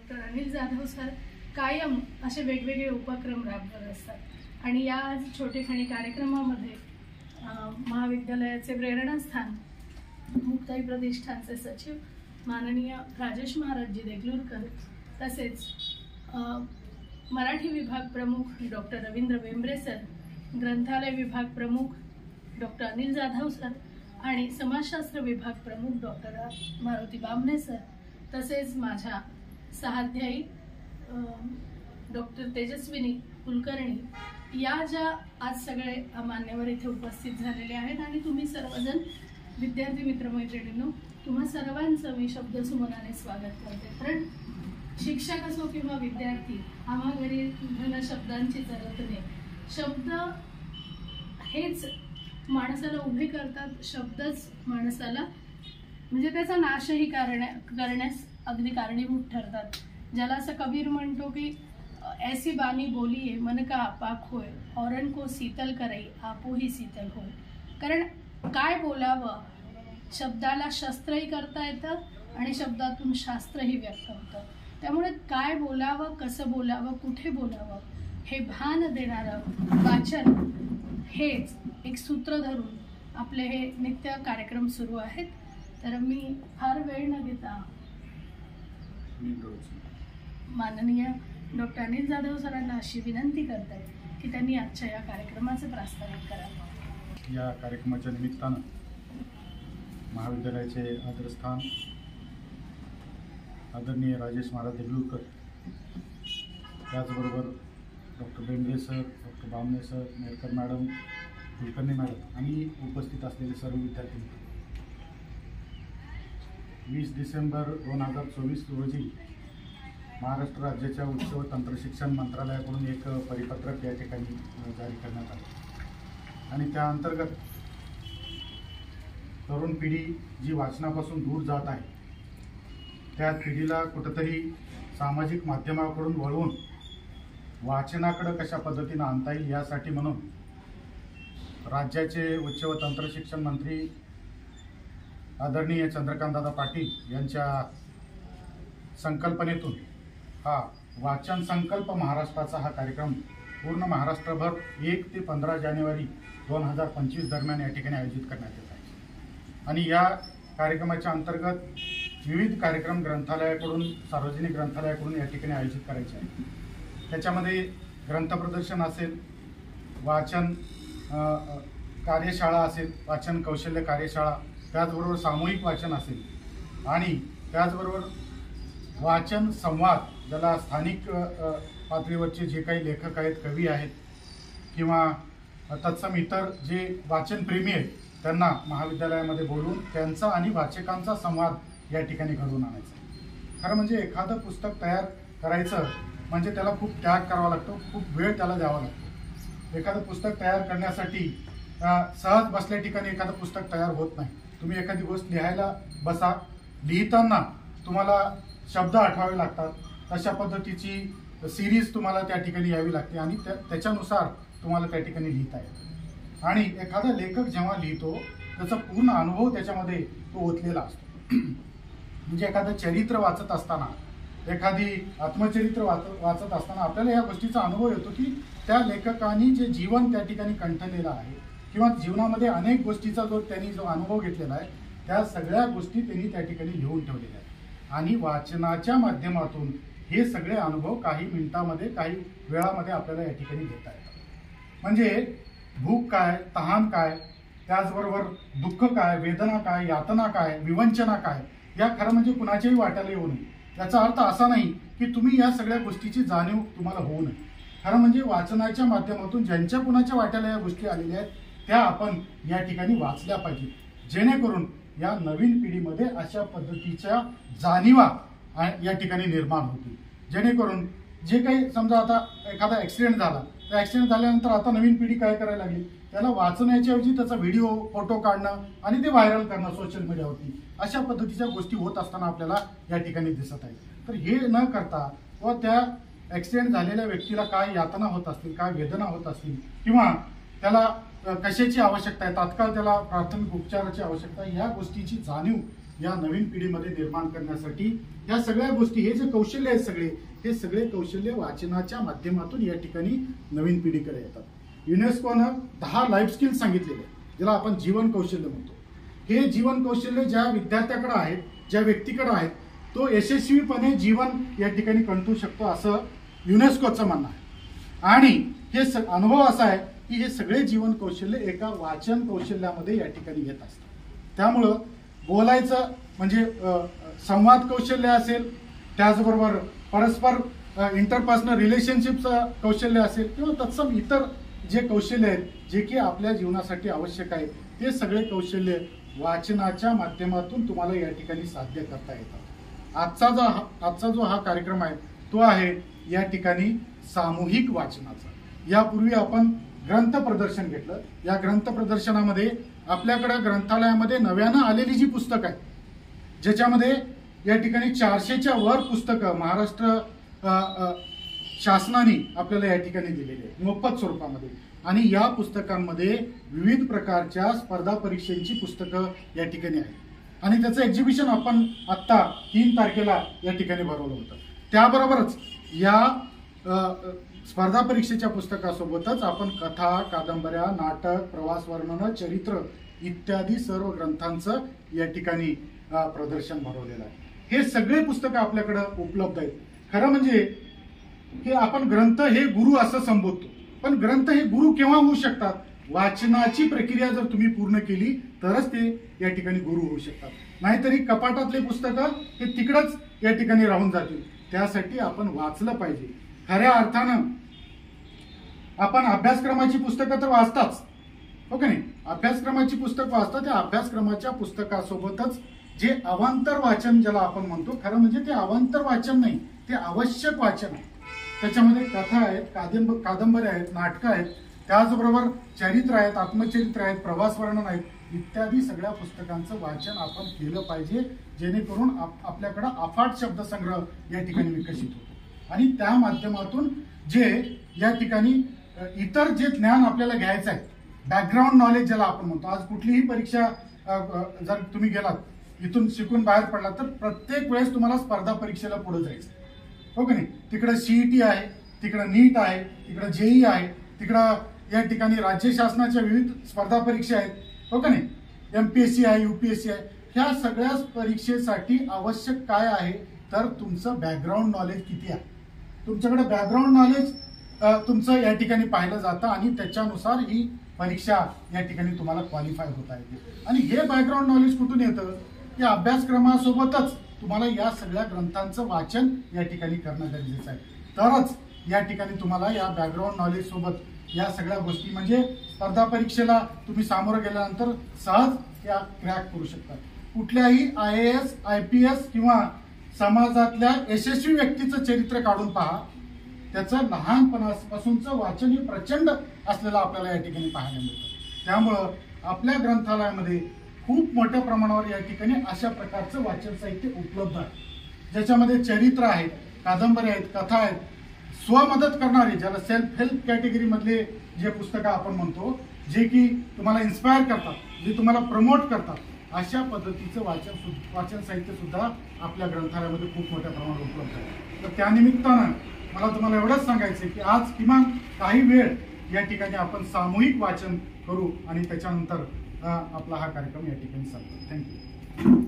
Doctor Anil Jadhav sir कायम असे वेगवेगळे उपक्रम राबवत असतात आणि या छोटेखानी कार्यक्रमामध्ये महाविद्यालयाचे प्रेरणास्थान मुक्ताई प्रतिष्ठानचे सचिव माननीय राजेश महाराजजी देगलूरकर तसेच मराठी विभाग प्रमुख डॉक्टर रवींद्र बेंबरे सर, ग्रंथालय विभाग प्रमुख डॉक्टर अनिल जाधव सर आणि समाजशास्त्र विभाग प्रमुख डॉक्टर मारुती बामणे सर तसेच माझ्या सहाध्यायी डॉक्टर तेजस्विनी कुलकर्णी या ज्या आज सगळे मान्यवर इथे उपस्थित झालेले आहेत आणि तुम्ही सर्वजण विद्यार्थी मित्रमैत्रिणींनो, तुम्हा सर्वांचं मी शब्दसुमनाने स्वागत करते। कारण शिक्षक असो किंवा विद्यार्थी, आम्हा घरी घन शब्दांची जरतणे, शब्द हेच माणसाला उभे करतात, शब्दच माणसाला म्हणजे त्याचा नाशही करण्यास अगदी कारणीभूत ठरतात। ज्याला असं कबीर म्हणतो की ऐसी बानी बोलिये मन का आपाक होय, औरन को शीतल करई आपोही शीतल होय। कारण काय बोलावं, शब्दाला शस्त्रही करता येतं आणि शब्दातून शास्त्रही व्यक्त होतं। त्यामुळे काय बोलावं, कसं बोलावं, कुठे बोलावं हे भान देणारं वाचन हेच एक सूत्र धरून आपले हे नित्य कार्यक्रम सुरू आहेत। तर मी फार वेळ न घेता माननीय डॉक्टर अनिल जाधव सरांना अशी विनंती करते की त्यांनी आजच्या या कार्यक्रमाचं प्रास्ताविक करावं। या कार्यक्रमाच्या निमित्तानं महाविद्यालयाचे आदरस्थान आदरणीय राजेश महाराज देगलूरकर, त्याचबरोबर doctor Bembre sir, doctor Bamne sir, Nerkar madam, Kulkarni madam आणि उपस्थित असलेले सर्व विद्यार्थी, 20 डिसेंबर 2024 रोजी महाराष्ट्र राज्याच्या उच्च व तंत्रशिक्षण मंत्रालयाकडून एक परिपत्रक या ठिकाणी जारी करण्यात आले आणि त्या अंतर्गत तरुण पिढी जी वाचनापासून दूर जात आहे त्या पिढीला कुठेतरी सामाजिक माध्यमाकडून वळवून वाचनाकडे कशा पद्धतीने आणता येईल यासाठी म्हणून राज्याचे उच्च व तंत्रशिक्षण मंत्री आदरणीय चंद्रकांतदादा पाटील यांच्या संकल्पनेतून हा वाचन संकल्प महाराष्ट्राचा हा कार्यक्रम पूर्ण महाराष्ट्रभर 1 ते 15 जानेवारी 2025 दरम्यान या ठिकाणी आयोजित करण्यात येत आहे आणि या कार्यक्रमाच्या अंतर्गत विविध कार्यक्रम ग्रंथालयाकडून, सार्वजनिक ग्रंथालयाकडून या ठिकाणी आयोजित करायचे आहेत। त्याच्यामध्ये ग्रंथप्रदर्शन असेल, वाचन कार्यशाळा असेल, वाचन कौशल्य कार्यशाळा, त्याचबरोबर सामूहिक वाचन असेल आणि त्याचबरोबर वाचन संवाद, ज्याला स्थानिक पातळीवरचे जे काही लेखक आहेत, कवी आहेत किंवा तत्सम इतर जे वाचनप्रेमी आहेत त्यांना महाविद्यालयामध्ये बोलवून त्यांचा आणि वाचकांचा संवाद या ठिकाणी घडवून आणायचा। खरं म्हणजे एखादं पुस्तक तयार करायचं म्हणजे त्याला खूप त्याग करावा लागतो, खूप वेळ त्याला द्यावा लागतो। एखादं पुस्तक तयार करण्यासाठी सहज बसल्या ठिकाणी एखादं पुस्तक तयार होत नाही। तुम्ही एखादी गोष्ट लिहायला बसा, लिहिताना तुम्हाला शब्द आठवावे लागतात, तशा पद्धतीची सिरीज तुम्हाला त्या ठिकाणी यावी लागते आणि त्याच्यानुसार तुम्हाला त्या ठिकाणी लिहिता येतं। आणि एखादा लेखक जेव्हा लिहितो त्याचा पूर्ण अनुभव त्याच्यामध्ये तो ओतलेला असतो। म्हणजे एखादं चरित्र वाचत असताना, एखादी आत्मचरित्र वाचत असताना आपल्याला या गोष्टीचा अनुभव येतो की त्या लेखकाने जे जीवन त्या ठिकाणी कंठलेलं आहे किंवा जीवनामध्ये अनेक गोष्टीचा त्यांनी जो अनुभव घेतलेला आहे त्या सगळ्या गोष्टी त्यांनी त्या ठिकाणी लिहून ठेवलेल्या आहेत आणि वाचनाच्या माध्यमातून हे सगळे अनुभव काही मिनिटांमध्ये, काही वेळामध्ये आपल्याला या ठिकाणी घेता येतात। म्हणजे भूक काय, तहान काय, त्याचबरोबर दुःख काय, वेदना काय, यातना काय, विवंचना काय, या खरं म्हणजे कुणाच्याही वाट्याला येऊ नये। याचा अर्थ असा नाही की तुम्ही या सगळ्या गोष्टीची जाणीव तुम्हाला होऊ नये। खरं म्हणजे वाचनाच्या माध्यमातून ज्यांच्या कुणाच्या वाट्याला या गोष्टी आलेल्या आहेत त्या आपण या ठिकाणी वाचल्या पाहिजे, जेणेकरून या नवीन पिढीमध्ये अशा पद्धतीच्या जाणीवा या ठिकाणी निर्माण होतील। जेणेकरून जे काही समजा आता एखादा ॲक्सिडेंट झाला, त्या ॲक्सिडेंट झाल्यानंतर आता नवीन पिढी काय करायला लागली, त्याला वाचण्याच्या ऐवजी त्याचा व्हिडिओ, फोटो काढणं आणि ते व्हायरल करणं सोशल मीडियावरती, अशा पद्धतीच्या गोष्टी होत असताना आपल्याला या ठिकाणी दिसत आहे। तर हे न करता व त्या ॲक्सिडेंट झालेल्या व्यक्तीला काय यातना होत असतील, काय वेदना होत असतील किंवा त्याला कशाची आवश्यकता आहे, तात्काळ त्याला प्राथमिक उपचाराची आवश्यकता आहे, या गोष्टीची जाणीव या नवीन पिढीमध्ये निर्माण करण्यासाठी या सगळ्या गोष्टी, हे जे कौशल्य आहेत हे सगळे कौशल्य वाचनाच्या माध्यमातून या ठिकाणी नवीन पिढीकडे येतात. युनेस्कोनं 10 लाईफ स्किल सांगितलेले, ज्याला आपण जीवन कौशल्य म्हणतो. हे जीवन कौशल्य ज्या विद्यार्थ्याकडे आहेत, ज्या व्यक्तीकडे आहेत, तो यशस्वीपणे जीवन या ठिकाणी कंठू शकतो असं युनेस्कोचं म्हणणं आहे. आणि हे अनुभव असा आहे की हे सगळे जीवन कौशल्य एका वाचन कौशल्यामध्ये या ठिकाणी येत असतात. त्यामुळं बोलायचं म्हणजे संवाद कौशल्य असेल, त्याचबरोबर परस्पर इंटरपर्सनल रिलेशनशिपचं कौशल्य असेल किंवा तत्सम इतर जे कौशल्य आहेत जे की आपल्या जीवनासाठी आवश्यक आहे, ते सगळे कौशल्य वाचनाच्या माध्यमातून तुम्हाला या ठिकाणी साध्य करता येतात. आजचा जो हा कार्यक्रम आहे तो आहे या ठिकाणी सामूहिक वाचनाचा. यापूर्वी आपण ग्रंथ प्रदर्शन घेतलं. या ग्रंथ प्रदर्शनामध्ये आपल्याकडे ग्रंथालयामध्ये नव्यानं आलेली जी पुस्तकं आहेत, ज्याच्यामध्ये या ठिकाणी 400च्या वर पुस्तकं महाराष्ट्र शासनाने आपल्याला या ठिकाणी दिलेली आहे मोफत स्वरूपामध्ये. आणि या पुस्तकांमध्ये विविध प्रकारच्या स्पर्धा परीक्षांची पुस्तकं या ठिकाणी आहेत. आणि त्याचं एक्झिबिशन आपण आत्ता 3 तारखेला या ठिकाणी भरवलं होतं. त्याबरोबरच या स्पर्धा परीक्षेच्या पुस्तकासोबतच आपण कथा, कादंबऱ्या, नाटक, प्रवास वर्णनं, चरित्र इत्यादी सर्व ग्रंथांचं या ठिकाणी प्रदर्शन भरवलेलं आहे. हे सगळे पुस्तकं आपल्याकडे उपलब्ध आहेत. खरं म्हणजे हे आपण ग्रंथ हे गुरु असं संबोधतो, पण ग्रंथ हे गुरु केव्हा होऊ शकतात? वाचनाची प्रक्रिया जर तुम्ही पूर्ण केली तरच ते या ठिकाणी गुरु होऊ शकतात. नाहीतरी कपाटातले पुस्तकं हे तिकडच या ठिकाणी राहून जातील. त्यासाठी आपण वाचलं पाहिजे. खऱ्या अर्थानं आपण अभ्यासक्रमाची पुस्तकं तर वाचताच, हो का नाही? अभ्यासक्रमाची पुस्तक वाचता, त्या अभ्यासक्रमाच्या पुस्तकासोबतच जे अवांतर वाचन ज्याला आपण म्हणतो, खरं म्हणजे ते अवांतर वाचन नाही, ते आवश्यक वाचन आहे. त्याच्यामध्ये कथा आहेत, कादंबऱ्या आहेत, नाटकं आहेत, त्याचबरोबर चरित्र आहेत, आत्मचरित्र आहेत, प्रवास वर्णन आहेत, इत्यादी सगळ्या पुस्तकांचं वाचन आपण केलं पाहिजे, जेणेकरून आपल्याकडं अफाट शब्दसंग्रह या ठिकाणी विकसित होतो. आणि त्या माध्यमातून जे या ठिकाणी इतर जे ज्ञान आपल्याला घ्यायचं आहे, बॅकग्राऊंड नॉलेज ज्याला आपण म्हणतो. आज कुठलीही परीक्षा जर तुम्ही गेलात, इथून शिकून बाहेर पडलात, तर प्रत्येक वेळेस तुम्हाला स्पर्धा परीक्षेला पुढे जायचं, हो का नाही? तिकडं CET आहे, तिकडं नीट आहे, तिकडं JEE आहे, तिकडं या ठिकाणी राज्य शासनाच्या विविध स्पर्धा परीक्षा आहेत, हो का नाही? MPSC आहे, UPSC आहे. ह्या सगळ्या परीक्षेसाठी आवश्यक काय आहे तर तुमचं बॅकग्राऊंड नॉलेज किती आहे. तुमच्याकडे बॅकग्राऊंड नॉलेज तुमचं या ठिकाणी पाहिलं जातं आणि त्याच्यानुसार ही परीक्षा या ठिकाणी तुम्हाला क्वालिफाय होता येते. आणि हे बॅकग्राऊंड नॉलेज कुठून येतं? या अभ्यासक्रमासोबतच तुम्हाला या सगळ्या ग्रंथांचं वाचन या ठिकाणी करणं गरजेचं आहे. तरच या ठिकाणी तुम्हाला या बॅकग्राऊंड नॉलेज सोबत या सगळ्या गोष्टी म्हणजे स्पर्धा परीक्षेला तुम्ही सामोरं गेल्यानंतर सहज या क्रॅक करू शकता. कुठल्याही IAS, IPS किंवा समाजातल्या यशस्वी व्यक्तीचं चरित्र काढून पहा, त्याचं लहानपणापासूनचं वाचन हे प्रचंड असलेलं आपल्याला या ठिकाणी पाहायला मिळतं. त्यामुळं आपल्या ग्रंथालयामध्ये खूप मोठ्या प्रमाणावर या ठिकाणी अशा प्रकारचं वाचन साहित्य उपलब्ध आहे, ज्याच्यामध्ये चरित्र आहेत, कादंबऱ्या आहेत, कथा आहेत, स्वमदत करणारे ज्याला सेल्फ हेल्प कॅटेगरी मधले जे पुस्तकं आपण म्हणतो, जे की तुम्हाला इन्स्पायर करतात, जे तुम्हाला प्रमोट करतात, अशा पद्धतीचं वाचन साहित्य सुद्धा आपल्या ग्रंथालयामध्ये खूप मोठ्या प्रमाणात उपलब्ध आहे. तर त्यानिमित्तानं मला तुम्हाला एवढंच सांगायचं की आज किमान काही वेळ या ठिकाणी आपण सामूहिक वाचन करू आणि त्याच्यानंतर आपला हा कार्यक्रम या ठिकाणी संपतो. थँक्यू.